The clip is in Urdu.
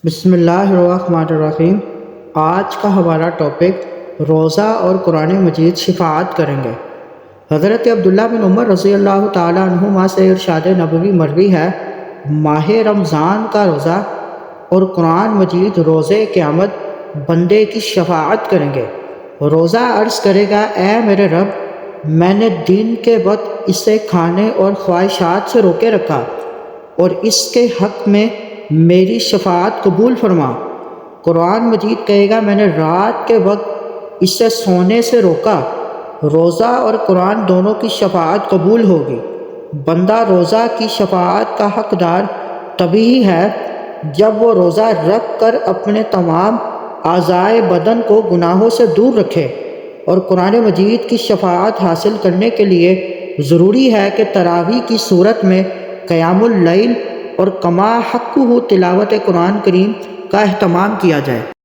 بسم اللہ الرحمن الرحیم۔ آج کا ہمارا ٹاپک روزہ اور قرآن مجید شفاعت کریں گے۔ حضرت عبداللہ بن عمر رضی اللہ تعالیٰ عنہما سے ارشاد نبوی مروی ہے، ماہ رمضان کا روزہ اور قرآن مجید روزے قیامت بندے کی شفاعت کریں گے۔ روزہ عرض کرے گا، اے میرے رب، میں نے دن کے وقت اسے کھانے اور خواہشات سے روکے رکھا اور اس کے حق میں میری شفاعت قبول فرما۔ قرآن مجید کہے گا، میں نے رات کے وقت اسے سونے سے روکا۔ روزہ اور قرآن دونوں کی شفاعت قبول ہوگی۔ بندہ روزہ کی شفاعت کا حقدار تبھی ہے جب وہ روزہ رکھ کر اپنے تمام اعضائے بدن کو گناہوں سے دور رکھے، اور قرآن مجید کی شفاعت حاصل کرنے کے لیے ضروری ہے کہ تراویح کی صورت میں قیام اللیل اور کما حقہ تلاوت قرآن کریم کا اہتمام کیا جائے۔